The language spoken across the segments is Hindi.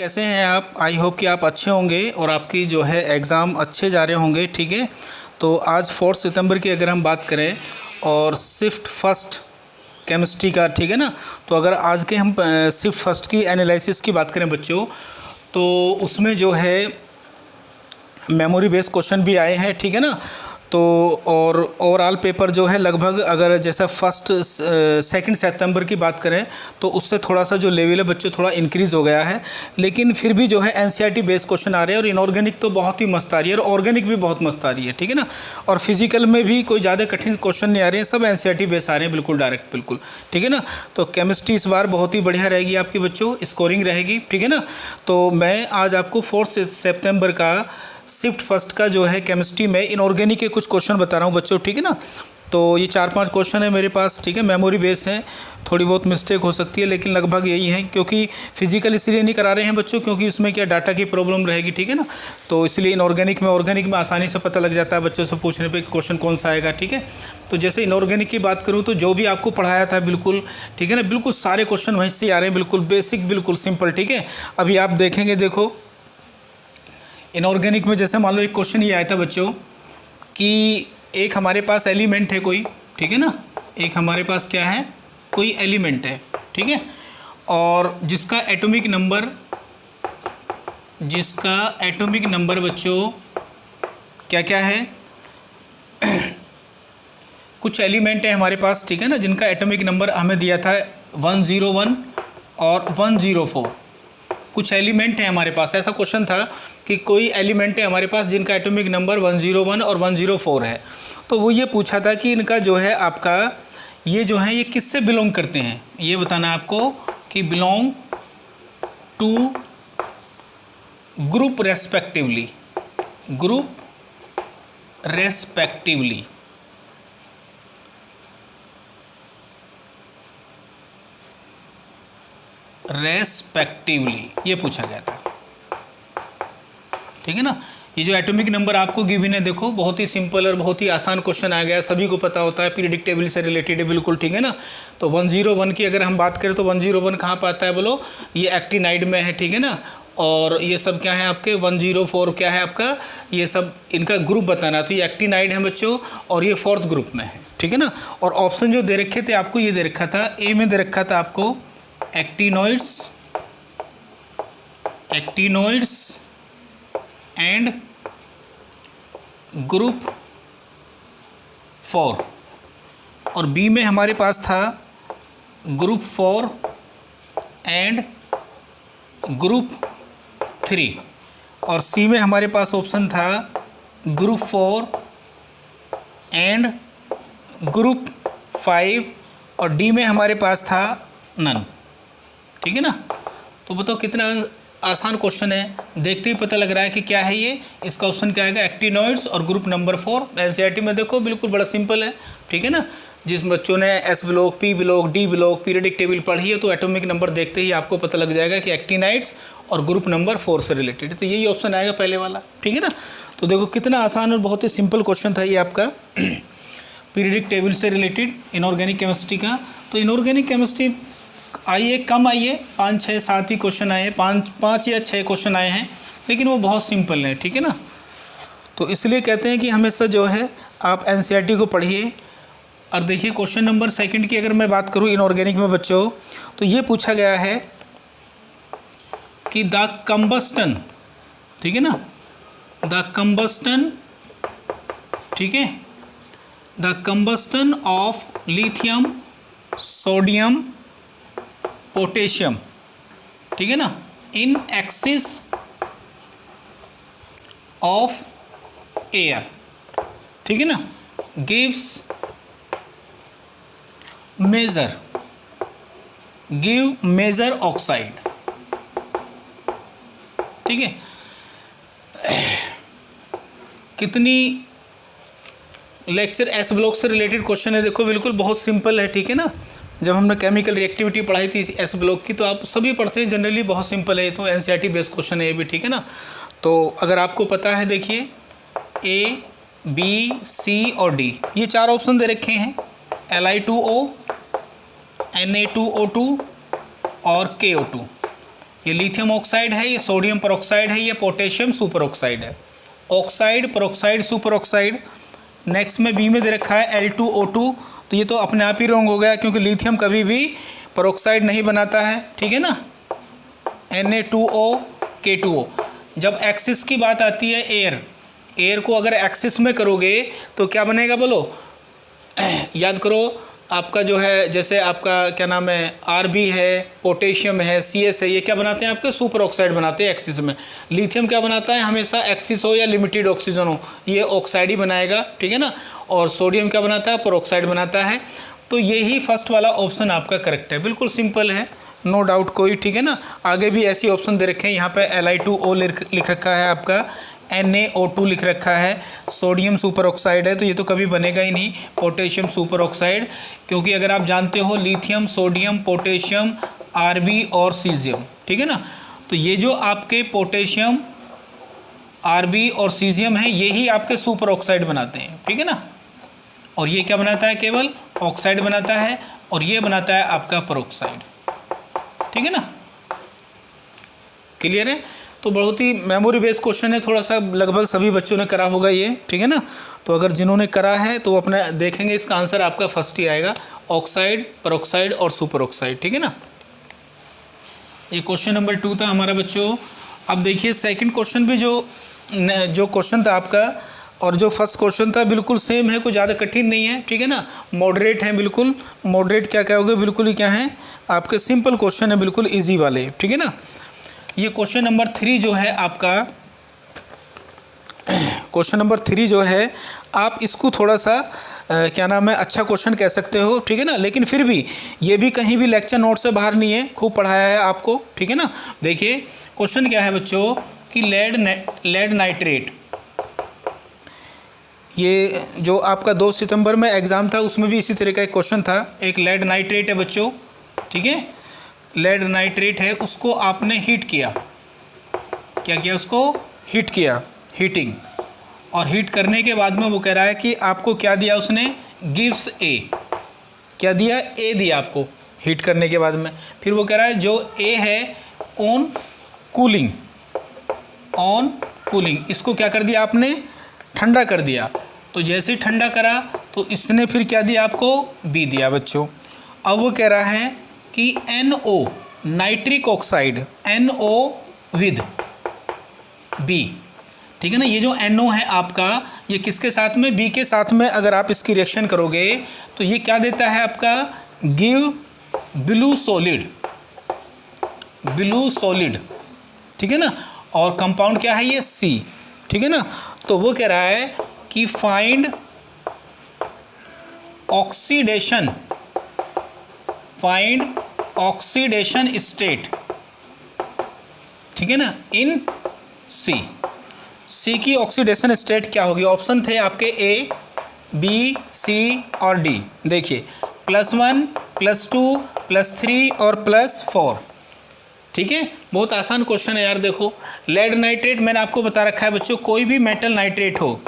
कैसे हैं आप? आई होप कि आप अच्छे होंगे और आपकी जो है एग्ज़ाम अच्छे जा रहे होंगे। ठीक है, तो आज 4 सितंबर की अगर हम बात करें और शिफ्ट फर्स्ट केमिस्ट्री का, ठीक है ना, तो अगर आज के हम शिफ्ट फर्स्ट की एनालिसिस की बात करें बच्चों, तो उसमें जो है मेमोरी बेस्ड क्वेश्चन भी आए हैं। ठीक है ना, तो और ओवरऑल पेपर जो है लगभग अगर जैसा फर्स्ट सेकंड सितंबर की बात करें तो उससे थोड़ा सा जो लेवल है बच्चों थोड़ा इंक्रीज़ हो गया है, लेकिन फिर भी जो है एनसीईआरटी बेस्ड क्वेश्चन आ रहे हैं और इनऑर्गेनिक तो बहुत ही मस्त आ रही है और ऑर्गेनिक भी बहुत मस्त आ रही है। ठीक है ना, और फिजिकल में भी कोई ज़्यादा कठिन क्वेश्चन नहीं आ रहे हैं, सब एनसीईआरटी बेस्ड आ रहे हैं, बिल्कुल डायरेक्ट, बिल्कुल। ठीक है ना, तो केमिस्ट्री इस बार बहुत ही बढ़िया रहेगी आपकी बच्चों, स्कोरिंग रहेगी। ठीक है ना, तो मैं आज आपको 4 सितंबर का शिफ्ट फर्स्ट का जो है केमिस्ट्री में इनऑर्गेनिक के कुछ क्वेश्चन बता रहा हूँ बच्चों। ठीक है ना, तो ये 4-5 क्वेश्चन है मेरे पास। ठीक है, मेमोरी बेस हैं, थोड़ी बहुत मिस्टेक हो सकती है लेकिन लगभग यही है, क्योंकि फिजिकल इसलिए नहीं करा रहे हैं बच्चों क्योंकि उसमें क्या डाटा की प्रॉब्लम रहेगी। ठीक है ना, तो इसलिए इनऑर्गेनिक में आसानी से पता लग जाता है बच्चों से पूछने पे क्वेश्चन कौन सा आएगा। ठीक है, तो जैसे इनऑर्गेनिक की बात करूँ तो जो भी आपको पढ़ाया था बिल्कुल, ठीक है ना, बिल्कुल सारे क्वेश्चन वहीं से आ रहे हैं, बिल्कुल बेसिक, बिल्कुल सिंपल। ठीक है, अभी आप देखेंगे, देखो इनऑर्गेनिक में जैसे मान लो एक क्वेश्चन ये आया था बच्चों कि एक हमारे पास एलिमेंट है कोई, ठीक है ना, एक हमारे पास क्या है, कोई एलिमेंट है, ठीक है, और जिसका एटॉमिक नंबर बच्चों क्या क्या है कुछ एलिमेंट है हमारे पास, ठीक है ना, जिनका एटॉमिक नंबर हमें दिया था 101 और 104। कुछ एलिमेंट है हमारे पास, ऐसा क्वेश्चन था कि कोई एलिमेंट है हमारे पास जिनका एटॉमिक नंबर 101 और 104 है। तो वो ये पूछा था कि इनका जो है आपका ये जो है ये किससे बिलोंग करते हैं, ये बताना आपको कि बिलोंग टू ग्रुप रेस्पेक्टिवली, ये पूछा गया था। ठीक है ना, ये जो एटॉमिक नंबर आपको गिवन है, देखो बहुत ही सिंपल और बहुत ही आसान क्वेश्चन आ गया, सभी को पता होता है, पीरियोडिक टेबल से रिलेटेड है बिल्कुल। ठीक है ना, तो 101 की अगर हम बात करें तो 101 कहाँ पर आता है बोलो, ये एक्टिनाइड में है। ठीक है ना, और ये सब क्या है आपके 104 क्या है आपका, ये सब इनका ग्रुप बताना, तो ये एक्टिनाइड है बच्चों और ये 4th ग्रुप में है। ठीक है ना, और ऑप्शन जो दे रखे थे आपको, ये दे रखा था ए में, दे रखा था आपको एक्टिनॉइड्स एंड ग्रुप 4, और बी में हमारे पास था ग्रुप 4 एंड ग्रुप 3, और सी में हमारे पास ऑप्शन था ग्रुप 4 एंड ग्रुप 5, और डी में हमारे पास था नन। ठीक है ना, तो बताओ कितना आसान क्वेश्चन है, देखते ही पता लग रहा है कि क्या है ये, इसका ऑप्शन क्या आएगा, एक्टिनॉइड्स और ग्रुप नंबर 4। एनसीईआरटी में देखो बिल्कुल बड़ा सिंपल है। ठीक है ना, जिस बच्चों ने S block, P block, D block, periodic table पढ़ी है तो एटॉमिक नंबर देखते ही आपको पता लग जाएगा कि एक्टिनाइड्स और ग्रुप नंबर 4 से रिलेटेड है, तो यही ऑप्शन आएगा पहले वाला। ठीक है ना, तो देखो कितना आसान और बहुत ही सिंपल क्वेश्चन था ये आपका पीरियोडिक टेबल से रिलेटेड इनऑर्गेनिक केमिस्ट्री का। तो इनऑर्गेनिक केमिस्ट्री आइए कम आइए, 5, 6, 7 ही क्वेश्चन आए हैं, 5 या 6 क्वेश्चन आए हैं, लेकिन वो बहुत सिंपल है। ठीक है ना, तो इसलिए कहते हैं कि हमेशा जो है आप एनसीईआरटी को पढ़िए। और देखिए क्वेश्चन नंबर 2 की अगर मैं बात करूं इनऑर्गेनिक में बच्चों, तो ये पूछा गया है कि द कंबस्टन, ठीक है ना, द कंबस्टन, ठीक है, the combustion of lithium, sodium, potassium, ठीक है ना, इन एक्सिस ऑफ एयर, ठीक है ना, गिव्स मेजर ऑक्साइड। ठीक है, कितनी लेक्चर एस ब्लॉक से रिलेटेड क्वेश्चन है, देखो बिल्कुल बहुत सिंपल है। ठीक है ना, जब हमने केमिकल रिएक्टिविटी पढ़ाई थी एस ब्लॉक की, तो आप सभी पढ़ते हैं जनरली, बहुत सिंपल है, तो एनसीईआरटी बेस्ड क्वेश्चन है ये भी। ठीक है ना, तो अगर आपको पता है, देखिए ए, बी, सी और डी, ये 4 ऑप्शन दे रखे हैं, Li2O, Na2O2 और KO2। ये लिथियम ऑक्साइड है, ये सोडियम परऑक्साइड है, ये पोटेशियम सुपर ऑक्साइड है। Oxide, peroxide, super oxide. Next में बी में दे रखा है L2O2, तो ये तो अपने आप ही रॉन्ग हो गया क्योंकि लिथियम कभी भी परऑक्साइड नहीं बनाता है, ठीक है ना। Na2O K2O। जब एक्सिस की बात आती है एयर को अगर एक्सिस में करोगे तो क्या बनेगा बोलो, याद करो आपका जो है, जैसे आपका क्या नाम है, Rb है, पोटेशियम है, Cs है, ये क्या बनाते हैं आपके सुपर ऑक्साइड बनाते हैं एक्सिस में। लिथियम क्या बनाता है, हमेशा एक्सिस हो या लिमिटेड ऑक्सीजन हो ये ऑक्साइड ही बनाएगा, ठीक है ना। और सोडियम क्या बनाता है, परऑक्साइड बनाता है। तो यही फर्स्ट वाला ऑप्शन आपका करेक्ट है, बिल्कुल सिंपल है, नो डाउट कोई, ठीक है ना। आगे भी ऐसी ऑप्शन दे रखे हैं, यहाँ पे Li2O लिख रखा है, आपका NaO2 लिख रखा है, सोडियम सुपर ऑक्साइड है, तो ये तो कभी बनेगा ही नहीं, पोटेशियम सुपर ऑक्साइड, क्योंकि अगर आप जानते हो लिथियम, सोडियम, पोटेशियम, Rb और सीजियम, ठीक है ना। तो ये जो आपके पोटेशियम, Rb और सीजियम है, यही आपके सुपर ऑक्साइड बनाते हैं, ठीक है ना। और ये क्या बनाता है, केवल ऑक्साइड बनाता है, और ये बनाता है आपका परऑक्साइड, ठीक है ना। क्लियर है। तो बहुत ही मेमोरी बेस्ड क्वेश्चन है, थोड़ा सा लगभग सभी बच्चों ने करा होगा ये, ठीक है ना। तो अगर जिन्होंने करा है तो अपने देखेंगे, इसका आंसर आपका फर्स्ट ही आएगा, ऑक्साइड, परऑक्साइड और सुपर ऑक्साइड, ठीक है ना। ये क्वेश्चन नंबर 2 था हमारा बच्चों। अब देखिए सेकंड क्वेश्चन भी जो क्वेश्चन था आपका और जो फर्स्ट क्वेश्चन था बिल्कुल सेम है, कोई ज़्यादा कठिन नहीं है, ठीक है ना। मॉडरेट है, बिल्कुल मॉडरेट क्या होगे, बिल्कुल ही क्या है आपके सिंपल क्वेश्चन है, बिल्कुल ईजी वाले, ठीक है ना। ये क्वेश्चन नंबर 3 जो है आपका, क्वेश्चन नंबर 3 जो है आप इसको थोड़ा सा क्या नाम है, अच्छा क्वेश्चन कह सकते हो, ठीक है ना। लेकिन फिर भी ये भी कहीं भी लेक्चर नोट से बाहर नहीं है, खूब पढ़ाया है आपको, ठीक है ना। देखिए क्वेश्चन क्या है बच्चों कि लेड नाइट्रेट, ये जो आपका 2 सितंबर में एग्ज़ाम था उसमें भी इसी तरह का एक क्वेश्चन था। एक लेड नाइट्रेट है बच्चों, ठीक है, लेड नाइट्रेट है, उसको आपने हीट किया, क्या किया, उसको हीट किया, हीटिंग। और हीट करने के बाद में वो कह रहा है कि आपको क्या दिया उसने, गिव्स ए, क्या दिया, ए दिया आपको हीट करने के बाद में। फिर वो कह रहा है जो ए है ऑन कूलिंग, इसको क्या कर दिया आपने, ठंडा कर दिया। तो जैसे ही ठंडा करा तो इसने फिर क्या दिया आपको, बी दिया बच्चों। अब वो कह रहा है कि NO nitric oxide, NO with B, ठीक है ना। ये जो NO है आपका, ये किसके साथ में, बी के साथ में अगर आप इसकी रिएक्शन करोगे तो ये क्या देता है आपका, गिव ब्लू सॉलिड, ठीक है ना। और कंपाउंड क्या है ये, C, ठीक है ना। तो वो कह रहा है कि फाइंड ऑक्सीडेशन स्टेट, ठीक है ना, इन सी की ऑक्सीडेशन स्टेट क्या होगी। ऑप्शन थे आपके A, B, C और D। देखिए +1, +2, +3 और +4, ठीक है। बहुत आसान क्वेश्चन है यार। देखो लेड नाइट्रेट मैंने आपको बता रखा है बच्चों, कोई भी मेटल नाइट्रेट हो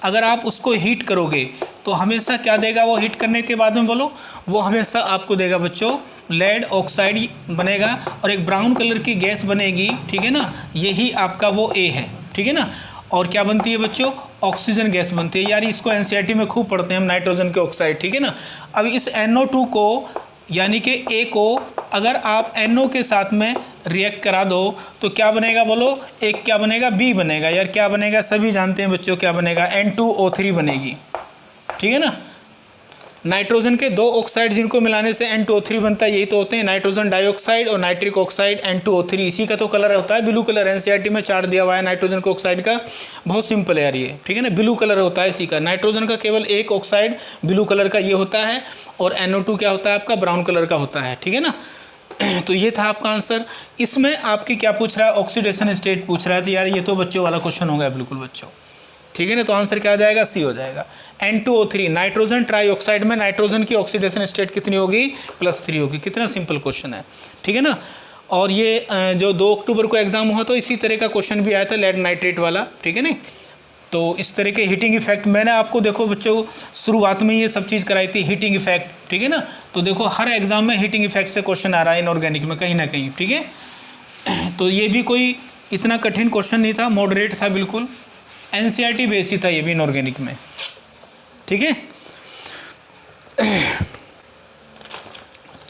अगर आप उसको हीट करोगे तो हमेशा क्या देगा वो, हीट करने के बाद में बोलो, वो हमेशा आपको देगा बच्चों लेड ऑक्साइड बनेगा और एक ब्राउन कलर की गैस बनेगी, ठीक है ना। यही आपका वो ए है, ठीक है ना। और क्या बनती है बच्चों, ऑक्सीजन गैस बनती है। यार इसको एनसीईआरटी में खूब पढ़ते हैं हम, नाइट्रोजन के ऑक्साइड, ठीक है ना। अब इस NO2 को यानी कि ए को अगर आप NO के साथ में रिएक्ट करा दो तो क्या बनेगा बोलो, एक क्या बनेगा, बी बनेगा। यार क्या बनेगा, सभी जानते हैं बच्चों क्या बनेगा, N2O3 बनेगी, ठीक है ना। नाइट्रोजन के 2 ऑक्साइड जिनको मिलाने से N2O3 बनता है, यही तो होते हैं नाइट्रोजन डाइऑक्साइड और नाइट्रिक ऑक्साइड N2O3। इसी का तो कलर होता है ब्लू कलर, एनसीईआरटी में चार्ट दिया हुआ है नाइट्रोजन के ऑक्साइड का, बहुत सिंपल है यार ये, ठीक है ना। ब्लू कलर होता है इसी का, नाइट्रोजन का केवल एक ऑक्साइड ब्लू कलर का ये होता है और NO2 क्या होता है आपका, ब्राउन कलर का होता है, ठीक है ना। तो ये था आपका आंसर। इसमें आपकी क्या पूछ रहा है, ऑक्सीडेशन स्टेट पूछ रहा है। तो यार ये तो बच्चों वाला क्वेश्चन होगा बिल्कुल बच्चों, ठीक है ना। तो आंसर क्या आ जाएगा, सी हो जाएगा। N2O3 नाइट्रोजन ट्राईऑक्साइड में नाइट्रोजन की ऑक्सीडेशन स्टेट कितनी होगी, +3 होगी। कितना सिंपल क्वेश्चन है, ठीक है ना। और ये जो 2 अक्टूबर को एग्जाम हुआ तो इसी तरह का क्वेश्चन भी आया था, लेड नाइट्रेट वाला, ठीक है ना। तो इस तरह के हीटिंग इफेक्ट मैंने आपको देखो बच्चों शुरुआत में ये सब चीज़ कराई थी, हीटिंग इफेक्ट, ठीक है ना। तो देखो हर एग्जाम में हीटिंग इफेक्ट से क्वेश्चन आ रहा है इनऑर्गेनिक में कहीं ना कहीं, ठीक है। तो ये भी कोई इतना कठिन क्वेश्चन नहीं था, मॉडरेट था बिल्कुल, एनसीईआरटी बेस ही था ये भी इनऑर्गेनिक में, ठीक है।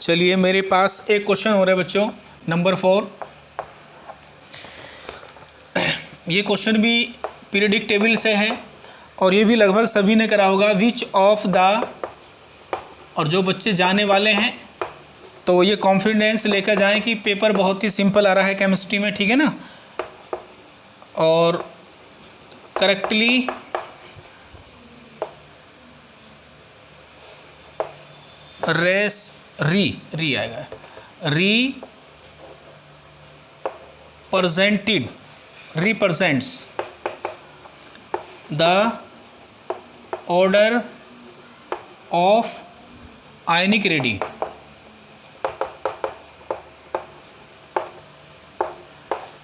चलिए मेरे पास एक क्वेश्चन हो रहा है बच्चों, नंबर 4। ये क्वेश्चन भी पीरियडिक टेबल से है और ये भी लगभग सभी ने करा होगा। विच ऑफ द, और जो बच्चे जाने वाले हैं तो ये कॉन्फिडेंस लेकर जाएं कि पेपर बहुत ही सिंपल आ रहा है केमिस्ट्री में, ठीक है ना। और करेक्टली री आएगा, represents the order of ionic ready.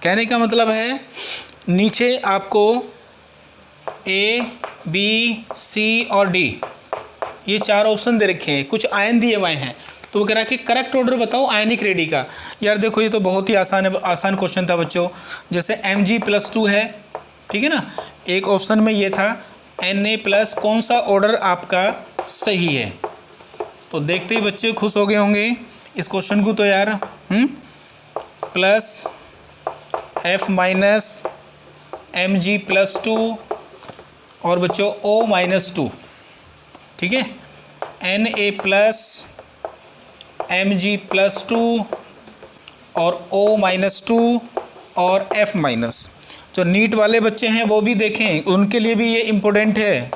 कहने का मतलब है नीचे आपको A, B, C और D ये 4 ऑप्शन दे रखे हैं, कुछ आयन दिए हुए हैं, तो वो कह रहा है कि करेक्ट ऑर्डर बताओ आयनिक रेडी का। यार देखो ये तो बहुत ही आसान क्वेश्चन था बच्चों। जैसे Mg+2 है, ठीक है ना, एक ऑप्शन में ये था Na+, कौन सा ऑर्डर आपका सही है। तो देखते ही बच्चे खुश हो गए होंगे इस क्वेश्चन को, तो यार प्लस F- Mg+2 और बच्चों O-2, ठीक है, Na+ Mg+2 और O-2 और F-। जो नीट वाले बच्चे हैं वो भी देखें, उनके लिए भी ये इम्पोर्टेंट है,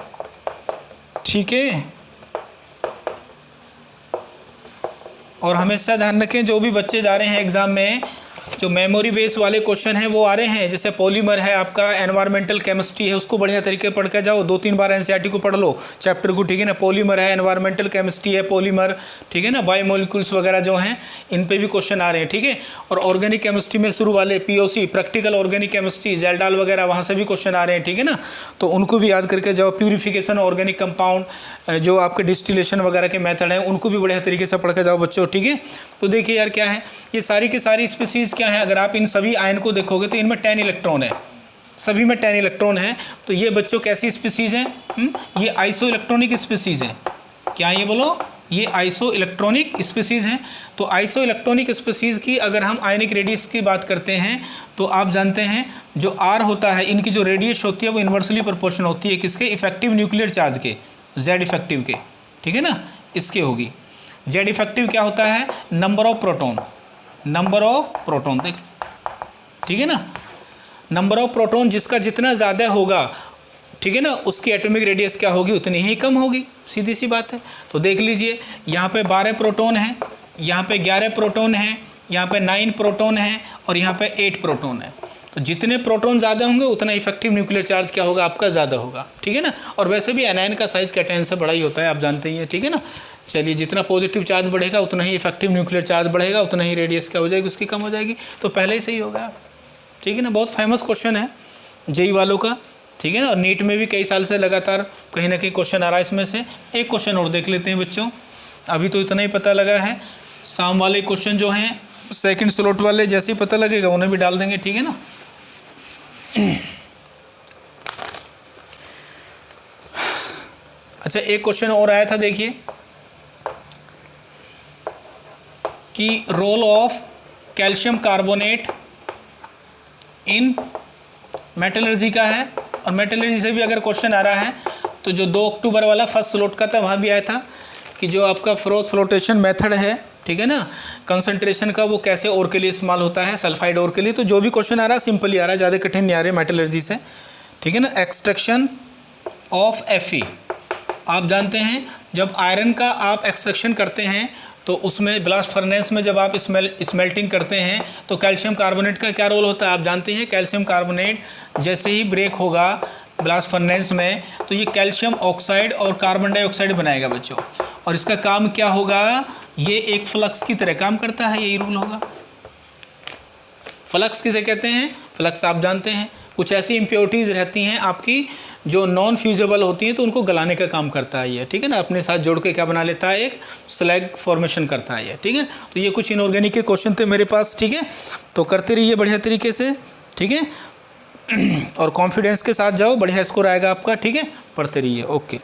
ठीक है। और हमेशा ध्यान रखें जो भी बच्चे जा रहे हैं एग्ज़ाम में, जो मेमोरी बेस वाले क्वेश्चन हैं वो आ रहे हैं। जैसे पॉलीमर है आपका, एनवायरमेंटल केमिस्ट्री है, उसको बढ़िया तरीके पढ़ के जाओ, 2-3 बार एनसीईआरटी को पढ़ लो चैप्टर को, ठीक है ना। पॉलीमर है, एनवायरमेंटल केमिस्ट्री है, पॉलीमर, ठीक है ना, बायोमोलिक्यूल्स वगैरह जो हैं इन पे भी क्वेश्चन आ रहे हैं, ठीक है। और ऑर्गेनिक केमिस्ट्री में शुरू वाले POC, प्रैक्टिकल ऑर्गेनिक केमिस्ट्री, जेलडाल वगैरह, वहाँ से भी क्वेश्चन आ रहे हैं, ठीक है ना। तो उनको भी याद करके जाओ। प्यूरिफिकेशन ऑर्गेनिक कंपाउंड, जो आपके डिस्टिलेशन वगैरह के मेथड हैं, उनको भी बढ़िया तरीके से पढ़ के जाओ बच्चों, ठीक है। तो देखिए यार क्या है, ये सारी की सारी स्पीसीज़ क्या है, अगर आप इन सभी आयन को देखोगे तो इनमें 10 इलेक्ट्रॉन है, सभी में 10 इलेक्ट्रॉन है। तो ये बच्चों कैसी स्पीसीज़ हैं, ये आइसो इलेक्ट्रॉनिक स्पीसीज़ हैं। क्या ये बोलो, ये आइसो इलेक्ट्रॉनिक स्पीसीज़ हैं। तो आइसो इलेक्ट्रॉनिक स्पीसीज़ की अगर हम आयनिक रेडियस की बात करते हैं तो आप जानते हैं जो R होता है, इनकी जो रेडियस होती है वो इन्वर्सली प्रोपोर्शनल होती है किसके, इफेक्टिव न्यूक्लियर चार्ज के, Z इफेक्टिव के, ठीक है ना, इसके होगी। Z इफेक्टिव क्या होता है, नंबर ऑफ प्रोटॉन, देख, ठीक है ना, नंबर ऑफ प्रोटॉन जिसका जितना ज़्यादा होगा, ठीक है ना, उसकी एटॉमिक रेडियस क्या होगी, उतनी ही कम होगी, सीधी सी बात है। तो देख लीजिए यहाँ पे 12 प्रोटॉन हैं, यहाँ पे 11 प्रोटॉन हैं, यहाँ पे 9 प्रोटॉन हैं और यहाँ पे 8 प्रोटॉन है। तो जितने प्रोटॉन ज़्यादा होंगे उतना इफेक्टिव न्यूक्लियर चार्ज क्या होगा आपका, ज़्यादा होगा, ठीक है ना। और वैसे भी एनायन का साइज़ कैटायन से बड़ा ही होता है, आप जानते ही हैं, ठीक है ना। चलिए, जितना पॉजिटिव चार्ज बढ़ेगा उतना ही इफेक्टिव न्यूक्लियर चार्ज बढ़ेगा, उतना ही रेडियस क्या हो जाएगी, उसकी कम हो जाएगी। तो पहले ही सही होगा, ठीक है ना। बहुत फेमस क्वेश्चन है जेई वालों का, ठीक है ना। और नीट में भी कई साल से लगातार कहीं ना कहीं क्वेश्चन आ रहा है इसमें से। एक क्वेश्चन और देख लेते हैं बच्चों, अभी तो इतना ही पता लगा है। शाम वाले क्वेश्चन जो हैं सेकंड स्लॉट वाले, जैसे ही पता लगेगा उन्हें भी डाल देंगे, ठीक है ना। अच्छा, एक क्वेश्चन और आया था, देखिए कि role of calcium carbonate in metallurgy का है। और मेटलर्जी से भी अगर क्वेश्चन आ रहा है तो जो 2 अक्टूबर वाला फर्स्ट स्लॉट का था वहाँ भी आया था कि जो आपका फ्लोटेशन मेथड है, ठीक है ना, कंसंट्रेशन का, वो कैसे और के लिए इस्तेमाल होता है, सल्फाइड और के लिए। तो जो भी क्वेश्चन आ रहा है सिंपल ही आ रहा है, ज़्यादा कठिन नहीं आ रहा है मेटलर्जी से, ठीक है ना। एक्सट्रैक्शन ऑफ Fe, आप जानते हैं जब आयरन का आप एक्सट्रैक्शन करते हैं तो उसमें ब्लास्ट फर्नेस में जब आप स्मेल्टिंग करते हैं तो कैल्शियम कार्बोनेट का क्या रोल होता है, आप जानते हैं। कैल्शियम कार्बोनेट जैसे ही ब्रेक होगा ब्लास्ट फर्नेस में तो ये कैल्शियम ऑक्साइड और कार्बन डाइऑक्साइड बनाएगा बच्चों। और इसका काम क्या होगा, ये एक फ्लक्स की तरह काम करता है, यही रूल होगा। फ्लक्स किसे कहते हैं, फ्लक्स आप जानते हैं, कुछ ऐसी इम्प्योरिटीज़ रहती हैं आपकी जो नॉन फ्यूजेबल होती हैं तो उनको गलाने का काम करता है ये, ठीक है ना। अपने साथ जोड़ के क्या बना लेता है, एक स्लैग फॉर्मेशन करता है ये, ठीक है। तो ये कुछ इनऑर्गेनिक के क्वेश्चन थे मेरे पास, ठीक है। तो करते रहिए बढ़िया तरीके से, ठीक है। और कॉन्फिडेंस के साथ जाओ, बढ़िया स्कोर आएगा आपका, ठीक है। पढ़ते रहिए, ओके।